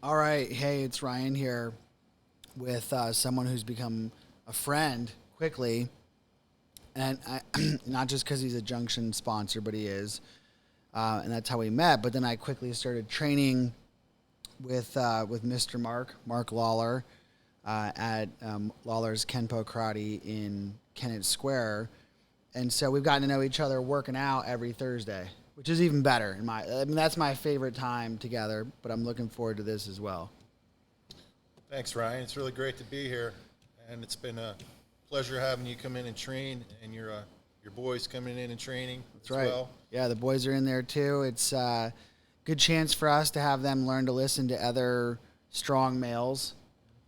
All right. Hey, it's Ryan here with someone who's become a friend quickly. And not just because he's a Junction sponsor, but he is. And that's how we met. But then I quickly started training with Mr. Mark Lawler, at Lawlers Kenpo Karate in Kennett Square. And so we've gotten to know each other working out every Thursday, which is even better. That's my favorite time together, but I'm looking forward to this as well. Thanks, Ryan. It's really great to be here, and it's been a pleasure having you come in and train, and your boys coming in and training That's as right. well. Yeah, the boys are in there too. It's a good chance for us to have them learn to listen to other strong males,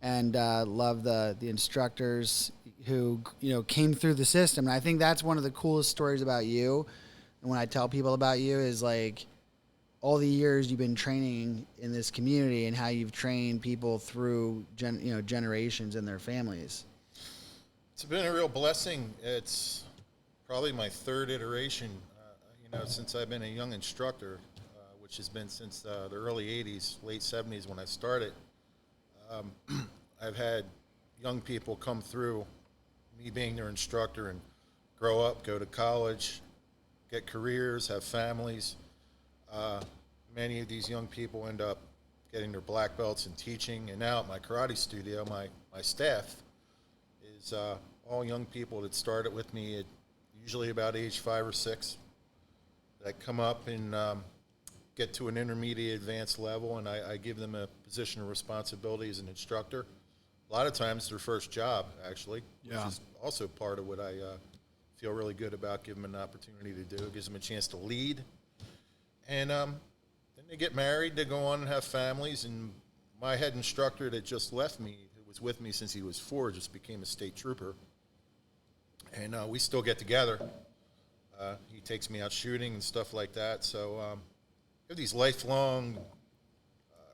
and love the instructors who came through the system. And I think that's one of the coolest stories about you. And when I tell people about you is like all the years you've been training in this community and how you've trained people through generations and their families. It's been a real blessing. It's probably my third iteration, since I've been a young instructor, which has been since the early 80s, late 70s when I started. I've had young people come through, me being their instructor, and grow up, go to college, get careers, have families. Many of these young people end up getting their black belts and teaching. And now at my karate studio, my staff is all young people that started with me at usually about age 5 or 6 that come up and get to an intermediate advanced level, and I give them a position of responsibility as an instructor. A lot of times their first job, actually, which is also part of what I feel really good about giving them an opportunity to do. It gives them a chance to lead. And then they get married, they go on and have families, and my head instructor that just left me, who was with me since he was 4, just became a state trooper. And we still get together. He takes me out shooting and stuff like that. So I have these lifelong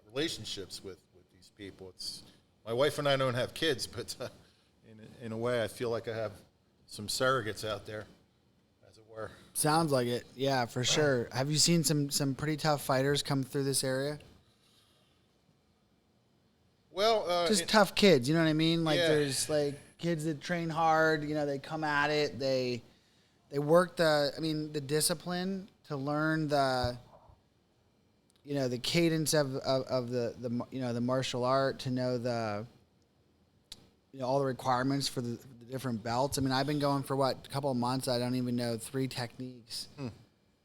relationships with these people. My wife and I don't have kids, but in a way I feel like I have some surrogates out there, as it were. Sounds like it. Yeah, for sure. Have you seen some pretty tough fighters come through this area? Well, just tough kids, you know what I mean? Like, yeah. There's like kids that train hard, they come at it, they work the discipline to learn the cadence of the martial art, to know all the requirements for the different belts. I mean, I've been going for a couple of months. I don't even know 3 techniques,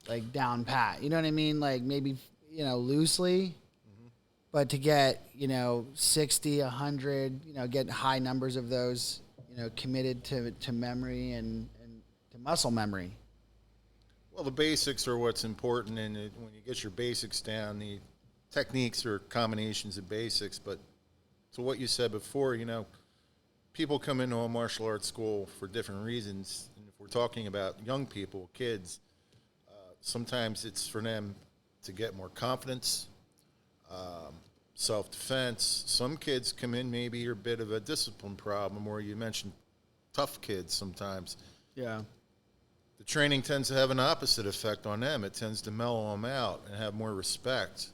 like down pat. You know what I mean? Like maybe loosely, but to get 60, 100, get high numbers of those, committed to memory and to muscle memory. Well, the basics are what's important, and when you get your basics down, the techniques are combinations of basics. But to what you said before, people come into a martial arts school for different reasons. And if we're talking about young people, kids, sometimes it's for them to get more confidence, self-defense. Some kids come in maybe are a bit of a discipline problem, or you mentioned tough kids sometimes. Yeah. The training tends to have an opposite effect on them. It tends to mellow them out and have more respect.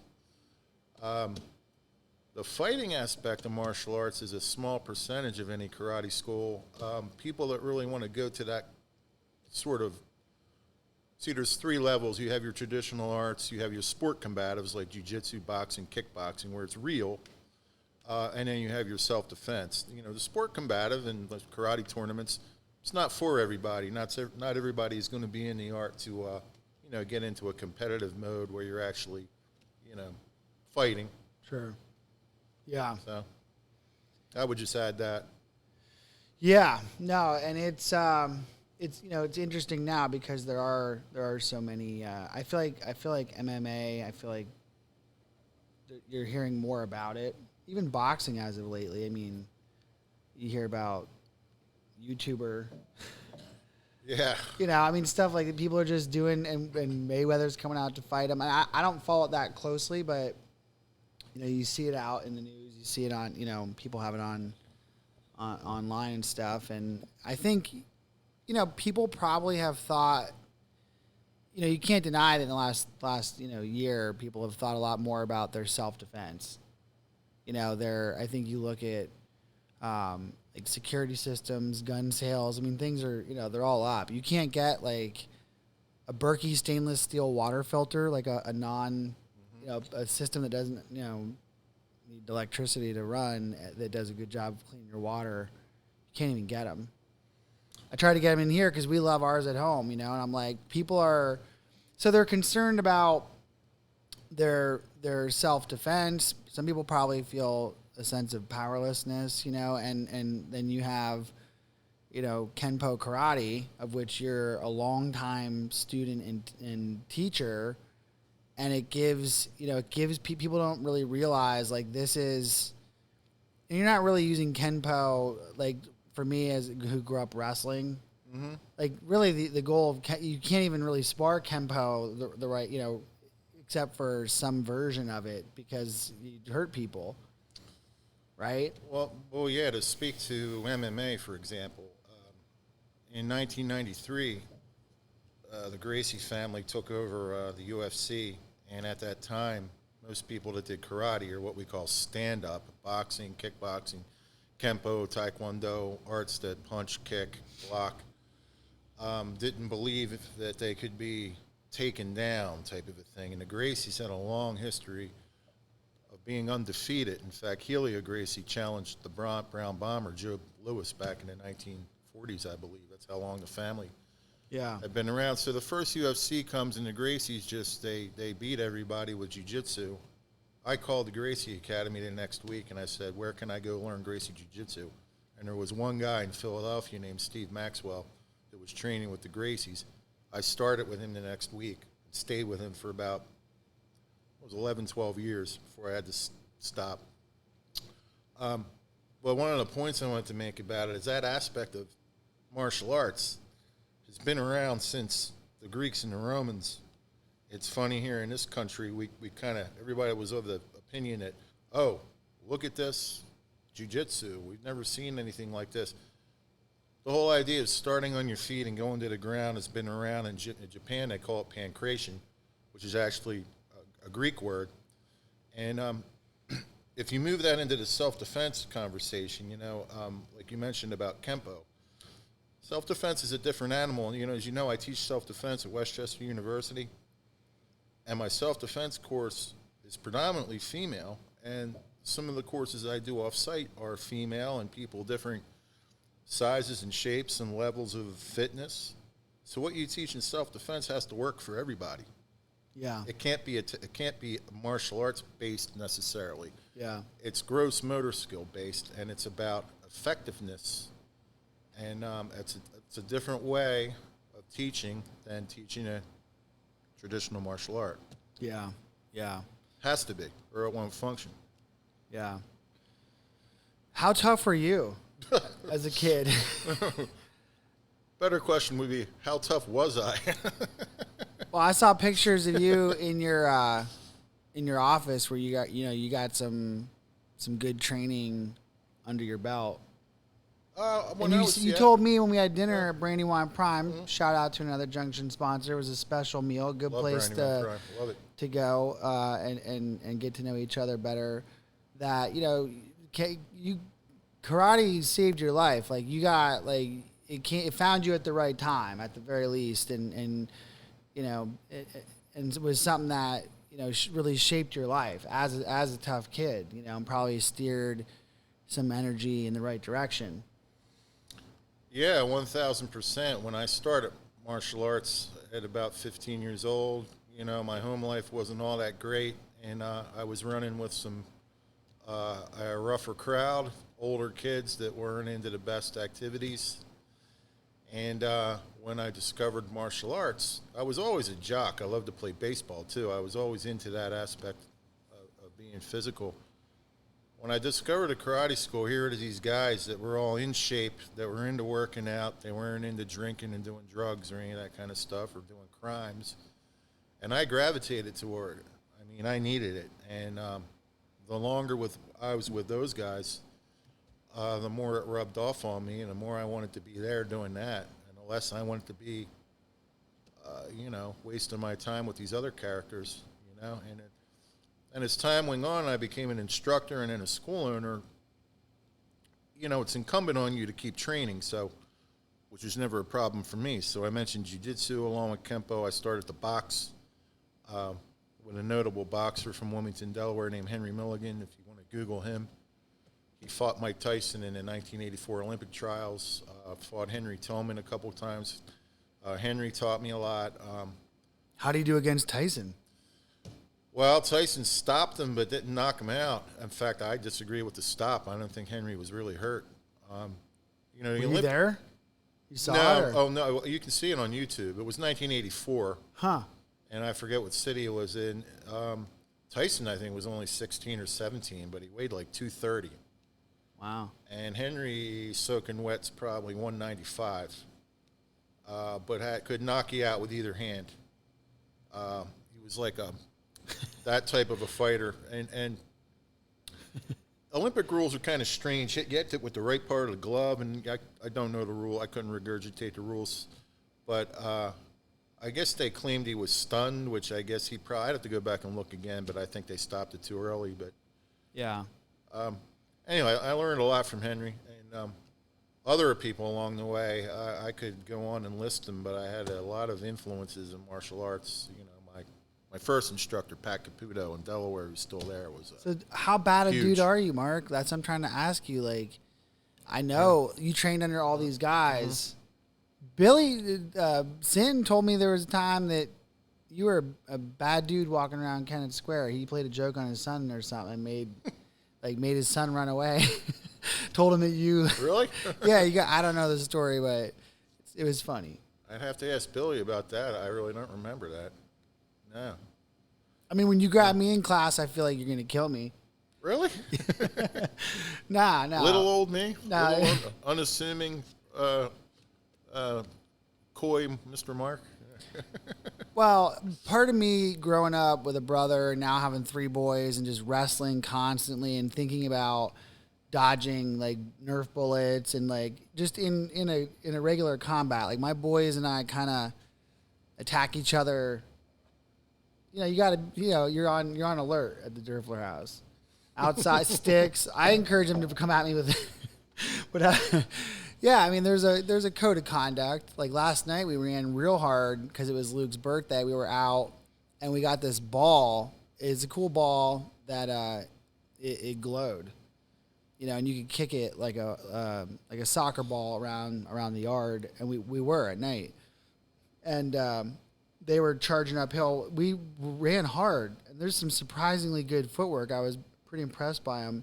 The fighting aspect of martial arts is a small percentage of any karate school. People that really want to go to that sort of, there's 3 levels. You have your traditional arts, you have your sport combatives like jiu-jitsu, boxing, kickboxing, where it's real, and then you have your self-defense. The sport combative and the karate tournaments, it's not for everybody. Not everybody is going to be in the art to, get into a competitive mode where you're actually, fighting. Sure. Yeah. So I would just add that. Yeah. No, and it's interesting now because there are so many. I feel like MMA. I feel like you're hearing more about it. Even boxing as of lately. I mean, you hear about YouTuber. Yeah. Stuff like that people are just doing, and Mayweather's coming out to fight him. And I don't follow it that closely, but you see it out in the news. You see it on, people have it on online and stuff. And I think, people probably have thought, you can't deny that in the last year, people have thought a lot more about their self-defense. I think you look at like security systems, gun sales. I mean, things are, they're all up. You can't get like a Berkey stainless steel water filter, like a non, a system that doesn't, need electricity to run that does a good job of cleaning your water. You can't even get them. I try to get them in here because we love ours at home, and I'm like, so they're concerned about their self-defense. Some people probably feel a sense of powerlessness, and then you have, Kenpo Karate, of which you're a longtime student and teacher, and it gives people don't really realize like this is, and you're not really using Kenpo like for me as who grew up wrestling. Mm-hmm. Like really the goal of you can't even really spar Kenpo the right except for some version of it because you hurt people, right? Well, yeah. To speak to MMA, for example, in 1993, the Gracie family took over the UFC, and at that time, most people that did karate, or what we call stand-up, boxing, kickboxing, Kenpo, Taekwondo, arts that punch, kick, block, didn't believe that they could be taken down type of a thing. And the Gracies had a long history of being undefeated. In fact, Helio Gracie challenged the Brown Bomber, Joe Louis, back in the 1940s, I believe. That's how long the family had been around. So the first UFC comes, and the Gracies they beat everybody with jiu-jitsu. I called the Gracie Academy the next week, and I said, where can I go learn Gracie Jiu-Jitsu? And there was one guy in Philadelphia named Steve Maxwell that was training with the Gracies. I started with him the next week and stayed with him for about 11, 12 years before I had to stop. But one of the points I wanted to make about it is that aspect of martial arts has been around since the Greeks and the Romans. It's funny here in this country, we kind of, everybody was of the opinion that, oh, look at this jiu-jitsu. We've never seen anything like this. The whole idea of starting on your feet and going to the ground has been around in Japan. They call it pankration, which is actually a Greek word. And if you move that into the self-defense conversation, like you mentioned about Kenpo, self-defense is a different animal. And, as you know, I teach self-defense at Westchester University. And my self-defense course is predominantly female, and some of the courses I do off-site are female and people different sizes and shapes and levels of fitness. So what you teach in self-defense has to work for everybody. Yeah. It can't be martial arts based necessarily. Yeah. It's gross motor skill based, and it's about effectiveness. And it's a different way of teaching than teaching a traditional martial art. Yeah. Has to be, or it won't function. Yeah. How tough were you as a kid? Better question would be, how tough was I? Well, I saw pictures of you in your office where you got some good training under your belt. You told me when we had dinner at Brandywine Prime, shout out to another Junction sponsor. It was a special meal, good place to go and get to know each other better. That karate saved your life. Like you got it found you at the right time at the very least, and it was something that really shaped your life as a tough kid. And probably steered some energy in the right direction. Yeah, 1,000%. When I started martial arts at about 15 years old, my home life wasn't all that great, and I was running with a rougher crowd, older kids that weren't into the best activities. And when I discovered martial arts, I was always a jock. I loved to play baseball, too. I was always into that aspect of being physical. When I discovered a karate school, here are these guys that were all in shape, that were into working out. They weren't into drinking and doing drugs or any of that kind of stuff or doing crimes. And I gravitated toward it. I mean, I needed it. And the longer I was with those guys, the more it rubbed off on me and the more I wanted to be there doing that. And the less I wanted to be, wasting my time with these other characters, And And as time went on, I became an instructor and then a school owner. You know, it's incumbent on you to keep training, so, which was never a problem for me. So I mentioned jiu-jitsu along with Kenpo. I started the box with a notable boxer from Wilmington, Delaware named Henry Milligan. If you want to Google him, he fought Mike Tyson in the 1984 Olympic trials, fought Henry Tillman a couple of times. Henry taught me a lot. How do you do against Tyson? Well, Tyson stopped him but didn't knock him out. In fact, I disagree with the stop. I don't think Henry was really hurt. You know, Were you there? You saw it? Or? Oh, no. You can see it on YouTube. It was 1984. Huh. And I forget what city it was in. Tyson, I think, was only 16 or 17, but he weighed like 230. Wow. And Henry soaking wet's probably 195, but could knock you out with either hand. He was like that type of a fighter. And Olympic rules are kind of strange. You hit it with the right part of the glove, and I don't know the rule. I couldn't regurgitate the rules. But I guess they claimed he was stunned, which I guess I'd have to go back and look again, but I think they stopped it too early. But yeah. Anyway, I learned a lot from Henry and other people along the way. I could go on and list them, but I had a lot of influences in martial arts. You know, my first instructor, Pat Caputo in Delaware, who's still there, was so how bad a huge. dude are you, Mark? That's what I'm trying to ask you. Like, I know you trained under all these guys. Mm-hmm. Billy Sin told me there was a time that you were a bad dude walking around Kennett Square. He played a joke on his son or something and made his son run away. Told him that you really? Yeah, I don't know the story, but it was funny. I'd have to ask Billy about that. I really don't remember that. No. I mean, when you grab me in class, I feel like you're gonna kill me. Really? Nah. Little old me? Nah. Little unassuming, coy Mr. Mark? Well, part of me growing up with a brother, now having 3 boys, and just wrestling constantly and thinking about dodging like Nerf bullets and like just in a regular combat. Like my boys and I kind of attack each other. You know, you got to, you're on alert at the Durfler house. Outside sticks. I encourage them to come at me with, but yeah, I mean, there's a code of conduct. Like last night, we ran real hard because it was Luke's birthday. We were out, and we got this ball. It's a cool ball that it glowed, and you could kick it like a soccer ball around the yard. And we were at night, and they were charging uphill. We ran hard, and there's some surprisingly good footwork. I was pretty impressed by them.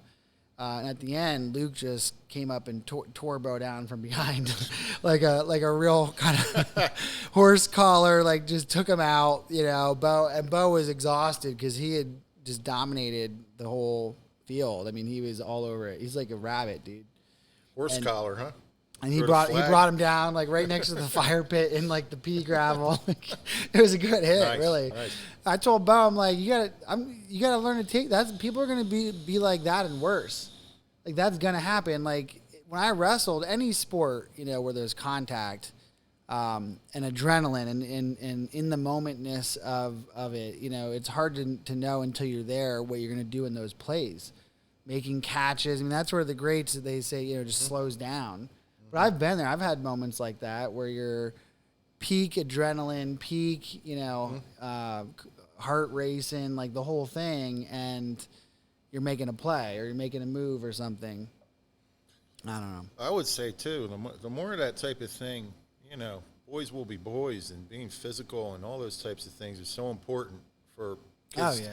And at the end, Luke just came up and tore Bo down from behind, like a real kind of horse collar. Like just took him out, Bo was exhausted because he had just dominated the whole field. I mean, he was all over it. He's like a rabbit, dude. Horse collar, huh? And he brought him down like right next to the fire pit in like the pea gravel. It was a good hit, really. Nice. I told Bo, I'm like, you gotta learn to take that. People are gonna be like that and worse. Like that's gonna happen. Like when I wrestled, any sport, where there's contact, and adrenaline and in the momentness of it, it's hard to know until you're there what you're gonna do in those plays, making catches. I mean, that's where the greats, they say, just slows down. But I've been there. I've had moments like that where you're peak adrenaline, peak, heart racing, like the whole thing, and you're making a play or you're making a move or something. I don't know. I would say, too, the more of that type of thing, boys will be boys, and being physical and all those types of things are so important for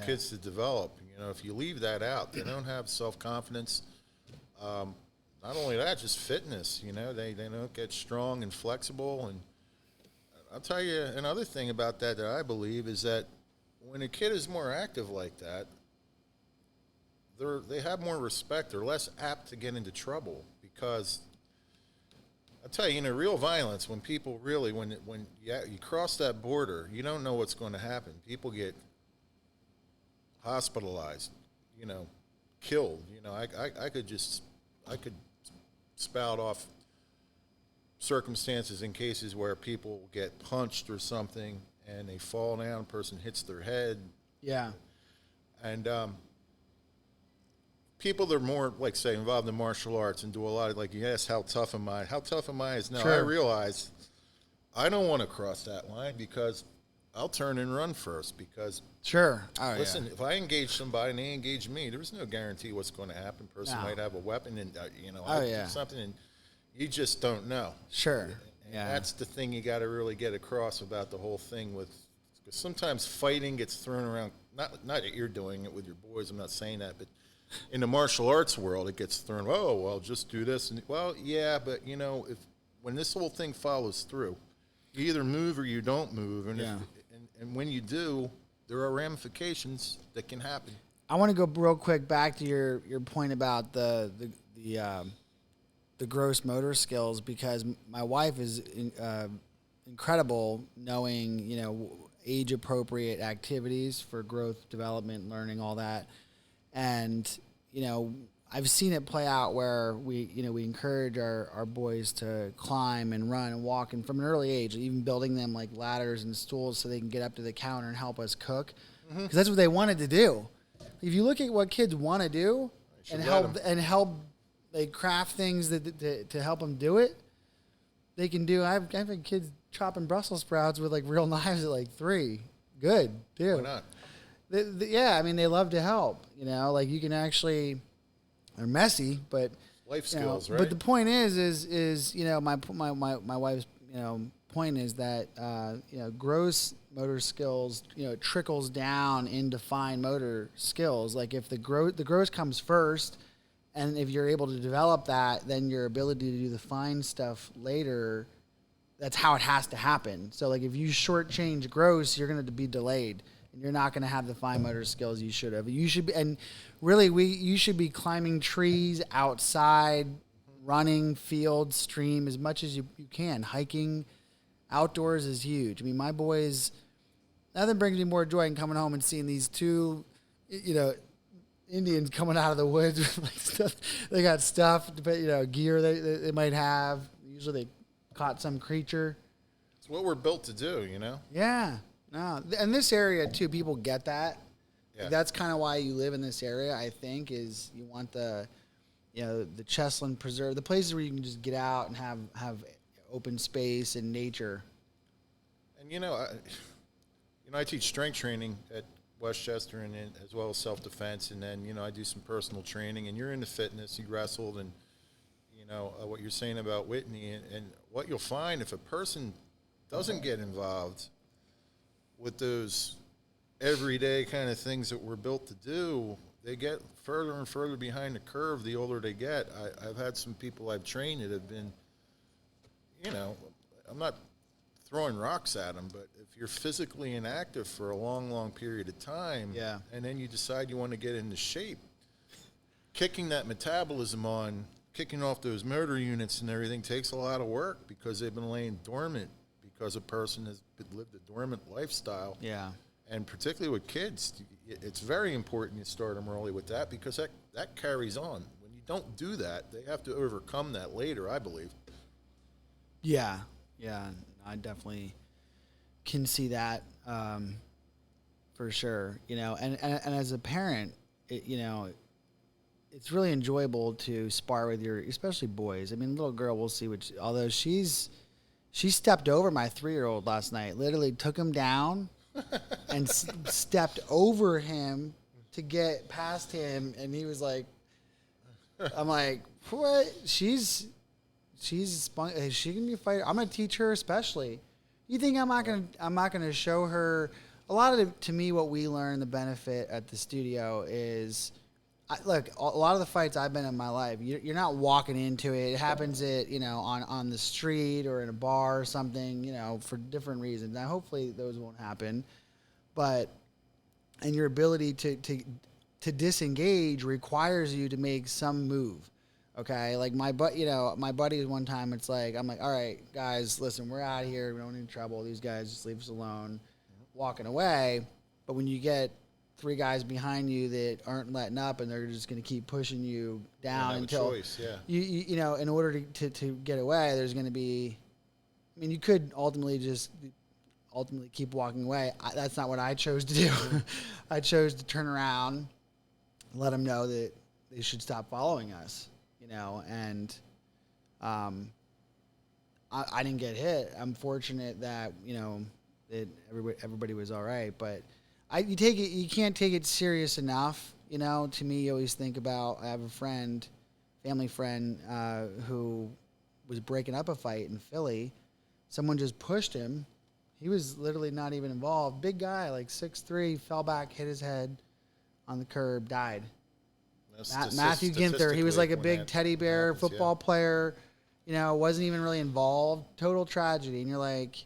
kids to develop. If you leave that out, they don't have self-confidence. Not only that, just fitness, they don't get strong and flexible. And I'll tell you another thing about that I believe is that when a kid is more active like that, they have more respect. They're less apt to get into trouble because I'll tell you, real violence, when people really, when you cross that border, you don't know what's going to happen. People get hospitalized, killed. I could spout off circumstances in cases where people get punched or something and they fall down, person hits their head. Yeah. And people that are more, like, say, involved in martial arts and do a lot of, like, yes, how tough am I? How tough am I? Is no, I Sure. realize I don't want to cross that line because I'll turn and run first. Because Sure. Oh, listen, yeah. if I engage somebody and they engage me, there's no guarantee what's going to happen. Person No. might have a weapon, and Oh, I yeah. do something, and you just don't know. Sure. And Yeah. that's the thing you got to really get across about the whole thing. With because sometimes fighting gets thrown around. Not that you're doing it with your boys. I'm not saying that, but in the martial arts world, it gets thrown. Oh, well, just do this. And well, yeah, but if when this whole thing follows through, you either move or you don't move, and Yeah. and when you do, there are ramifications that can happen. I want to go real quick back to your point about the gross motor skills, because my wife is incredible knowing age appropriate activities for growth, development, learning, all that, and I've seen it play out where we encourage our boys to climb and run and walk, and from an early age, even building them like ladders and stools so they can get up to the counter and help us cook, because that's what they wanted to do. If you look at what kids want to do and help they craft things to help them do it, they can do. I've had kids chopping Brussels sprouts with like real knives at like 3. Good, too. Why not? Yeah, I mean, they love to help. Like you can actually. They're messy, but Life skills, right? But the point is my wife's point is that gross motor skills trickles down into fine motor skills. Like if the gross comes first, and if you're able to develop that, then your ability to do the fine stuff later. That's how it has to happen. So like if you shortchange gross, you're going to be delayed. You're not going to have the fine motor skills you should have. You should be, and really, you should be climbing trees outside, running fields, stream as much as you can. Hiking outdoors is huge. I mean, my boys, nothing brings me more joy than coming home and seeing these two, Indians coming out of the woods with like stuff. They got stuff, gear they might have. Usually, they caught some creature. It's what we're built to do, Yeah. No, and this area too, people get that. Yeah. That's kind of why you live in this area. I think is you want the Chestland Preserve, the places where you can just get out and have open space and nature. And I teach strength training at Westchester, and as well as self-defense, and then I do some personal training. And you're into fitness, you wrestled, and what you're saying about Whitney, and what you'll find if a person doesn't get involved with those everyday kind of things that we're built to do, they get further and further behind the curve the older they get. I've had some people I've trained that have been, I'm not throwing rocks at them, but if you're physically inactive for a long, long period of time, Yeah. and then you decide you want to get into shape, kicking that metabolism on, kicking off those motor units and everything takes a lot of work because they've been laying dormant because a person has lived a dormant lifestyle. Yeah. And particularly with kids, it's very important you start them early with that, because that carries on. When you don't do that, they have to overcome that later, I believe. Yeah. Yeah. I definitely can see that for sure. And as a parent, it's really enjoyable to spar with especially boys. I mean, little girl, we'll see although she stepped over my 3-year-old last night, literally took him down and stepped over him to get past him. And he was like, I'm like, what? Is she going to be a fighter? I'm going to teach her, especially. You think I'm not going to show her a lot of to me, what we learn, the benefit at the studio is, look, a lot of the fights I've been in my life, you're not walking into it. It happens at, on the street or in a bar or something, for different reasons. Now, hopefully those won't happen. And your ability to disengage requires you to make some move. Okay? Like my buddies one time, it's like, I'm like, all right, guys, listen, we're out of here. We don't need trouble. These guys just leave us alone. Walking away. But when you get 3 guys behind you that aren't letting up, and they're just going to keep pushing you down until you in order to get away, there's going to be, I mean, you could ultimately just ultimately keep walking away. That's not what I chose to do. I chose to turn around, let them know that they should stop following us, and I didn't get hit. I'm fortunate that, that everybody was all right, but you can't take it serious enough. To me, you always think about, I have a family friend, who was breaking up a fight in Philly. Someone just pushed him. He was literally not even involved. Big guy, like 6'3", fell back, hit his head on the curb, died. Matthew Ginther, he was like a big teddy bear football player, wasn't even really involved. Total tragedy. And you're like,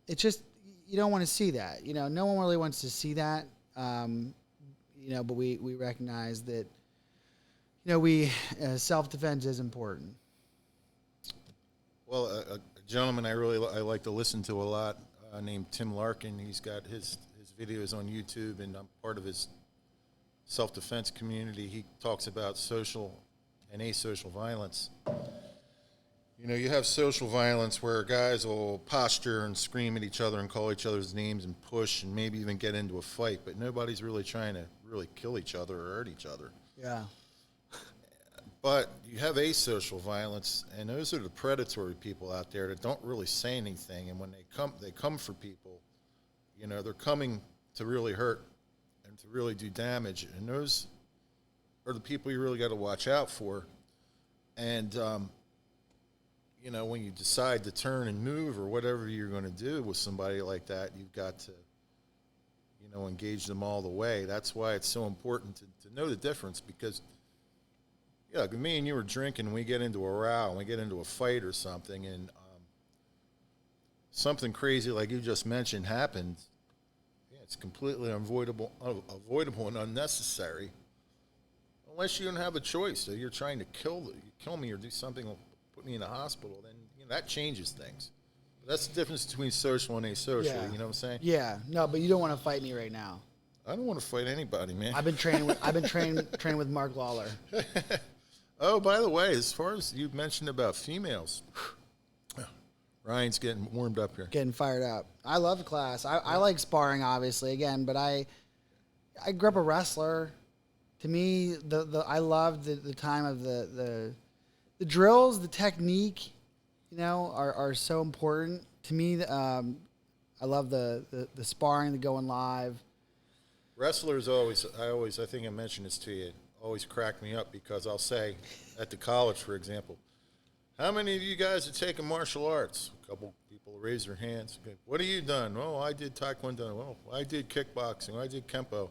it's just, you don't want to see that. No one really wants to see that. But we recognize that, self-defense is important. Well, a gentleman I like to listen to a lot, named Tim Larkin. He's got his videos on YouTube, and I'm part of his self-defense community. He talks about social and asocial violence. You have social violence where guys will posture and scream at each other and call each other's names and push and maybe even get into a fight, but nobody's really trying to really kill each other or hurt each other. Yeah. But you have asocial violence, and those are the predatory people out there that don't really say anything, and when they come for people, they're coming to really hurt and to really do damage, and those are the people you really got to watch out for. And when you decide to turn and move or whatever you're going to do with somebody like that, you've got to engage them all the way. That's why it's so important to know the difference, because me and you were drinking, and we get into a row, and we get into a fight or something, and something crazy like you just mentioned happens. Yeah, it's completely avoidable and unnecessary, unless you don't have a choice. So you're trying to kill me or do something, put me in the hospital. Then that changes things. But that's the difference between social and asocial. Yeah. You know what I'm saying? Yeah. No, but you don't want to fight me right now. I don't want to fight anybody, man. I've been training with Mark Lawler. Oh, by the way, as far as you mentioned about females, Ryan's getting warmed up here. Getting fired up. I love class. I like sparring, obviously, again, but I grew up a wrestler. To me, I loved the time of the drills, the technique, are so important. To me, I love the sparring, the going live. Wrestlers I think I mentioned this to you, always crack me up, because I'll say at the college, for example, how many of you guys have taken martial arts? A couple people raise their hands. Okay. What have you done? Oh, I did Taekwondo. Oh, I did kickboxing. I did Kenpo.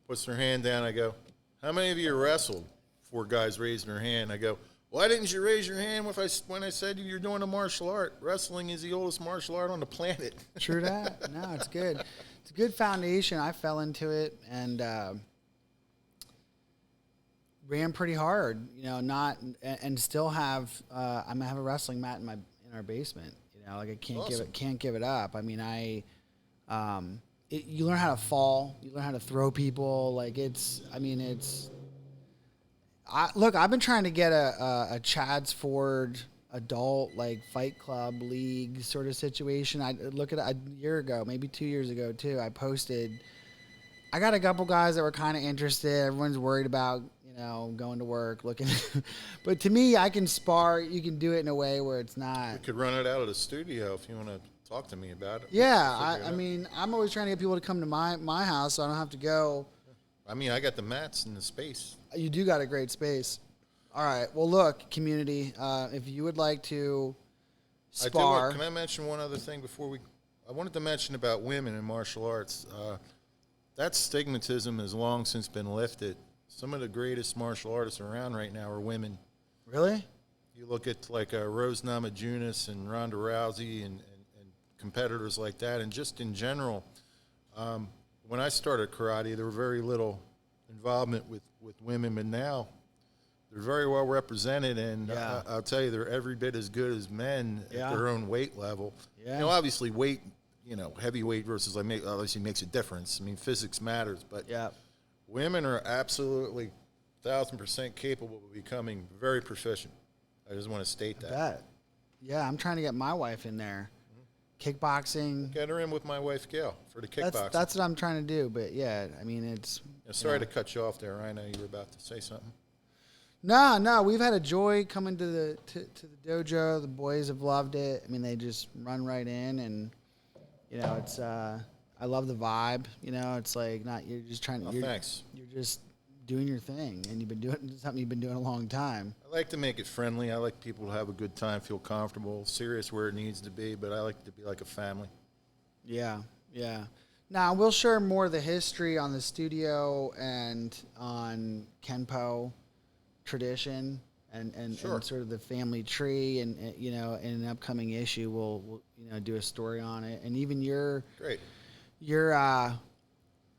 Puts their hand down. I go, how many of you wrestled? 4 guys raising their hand. I go, why didn't you raise your hand when I said you're doing a martial art? Wrestling is the oldest martial art on the planet. True that. No, it's good. It's a good foundation. I fell into it and ran pretty hard, and still have. I have a wrestling mat in our basement. I can't awesome. give it up. I mean, you learn how to fall. You learn how to throw people. I've been trying to get a Chad's Ford adult fight club league sort of situation. I look at it a year ago, maybe 2 years ago too. I posted. I got a couple guys that were kind of interested. Everyone's worried about going to work, looking. But to me, I can spar. You can do it in a way where it's not. You could run it out of the studio if you want to talk to me about it. Yeah, I mean, I'm always trying to get people to come to my house, so I don't have to go. I mean, I got the mats and the space. You do got a great space. All right. Well, look, community, if you would like to spar. Can I mention one other thing before we? I wanted to mention about women in martial arts. That stigmatism has long since been lifted. Some of the greatest martial artists around right now are women. Really? You look at Rose Namajunas and Ronda Rousey and competitors like that, and just in general, when I started karate, there were very little involvement with women, but now they're very well represented, and Yeah. I'll tell you, they're every bit as good as men Yeah. at their own weight level. Yeah. Obviously weight, heavyweight versus obviously makes a difference. I mean, physics matters, but Yeah. women are absolutely 1,000% capable of becoming very proficient. I just want to state that. Bet. Yeah, I'm trying to get my wife in there. kickboxing. Get her in with my wife Gail for the kickboxing. That's what I'm trying to do. But yeah, I mean, it's. Yeah, sorry to cut you off there. I know you were about to say something. No, we've had a joy coming to the dojo. The boys have loved it. I mean, they just run right in, and it's. I love the vibe. It's like you're just trying to. Thanks. You're just doing your thing, and you've been doing something you've been doing a long time. I like to make it friendly. I like people to have a good time, feel comfortable, serious where it needs to be, but I like to be like a family. Yeah. Now, we'll share more of the history on the studio and on Kenpo tradition and Sure. sort of the family tree, and in an upcoming issue we'll do a story on it, and even your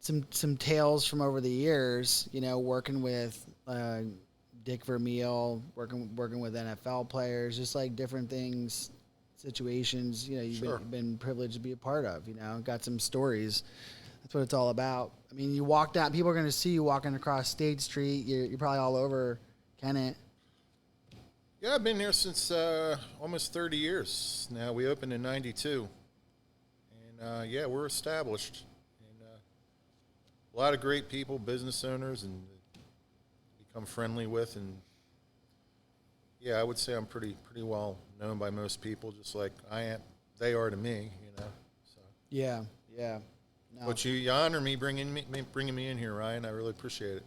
some tales from over the years, working with Dick Vermeil, working with NFL players, just like different things, situations, you've Sure. been privileged to be a part of, got some stories. That's what it's all about. I mean, you walk down, people are going to see you walking across State Street. You're probably all over Kennett. Yeah, I've been there since almost 30 years now. We opened in 92. And, we're established. And a lot of great people, business owners, and become friendly with. And, I would say I'm pretty well known by most people, just like they are to me, So. Yeah. No. But you honor me bringing me in here, Ryan. I really appreciate it.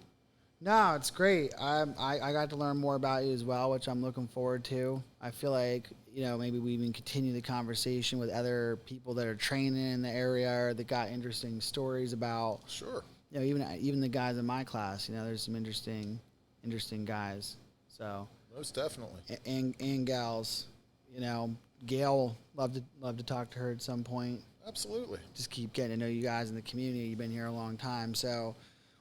No, it's great. I got to learn more about you as well, which I'm looking forward to. I feel like, maybe we even continue the conversation with other people that are training in the area or that got interesting stories about. Sure. Even the guys in my class, there's some interesting guys. So. Most definitely. And gals, Gail, love to talk to her at some point. Absolutely. Just keep getting to know you guys in the community. You've been here a long time. So,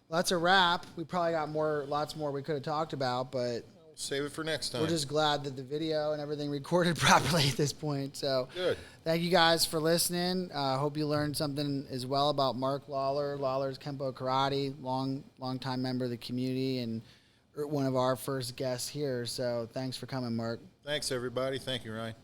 that's a wrap. We probably got lots more we could have talked about, but We'll save it for next time. we're just glad that the video and everything recorded properly at this point. So, Good. Thank you guys for listening. Hope you learned something as well about Mark Lawler, Lawlers Kenpo Karate, long time member of the community and one of our first guests here. So, thanks for coming, Mark. Thanks, everybody. Thank you, Ryan.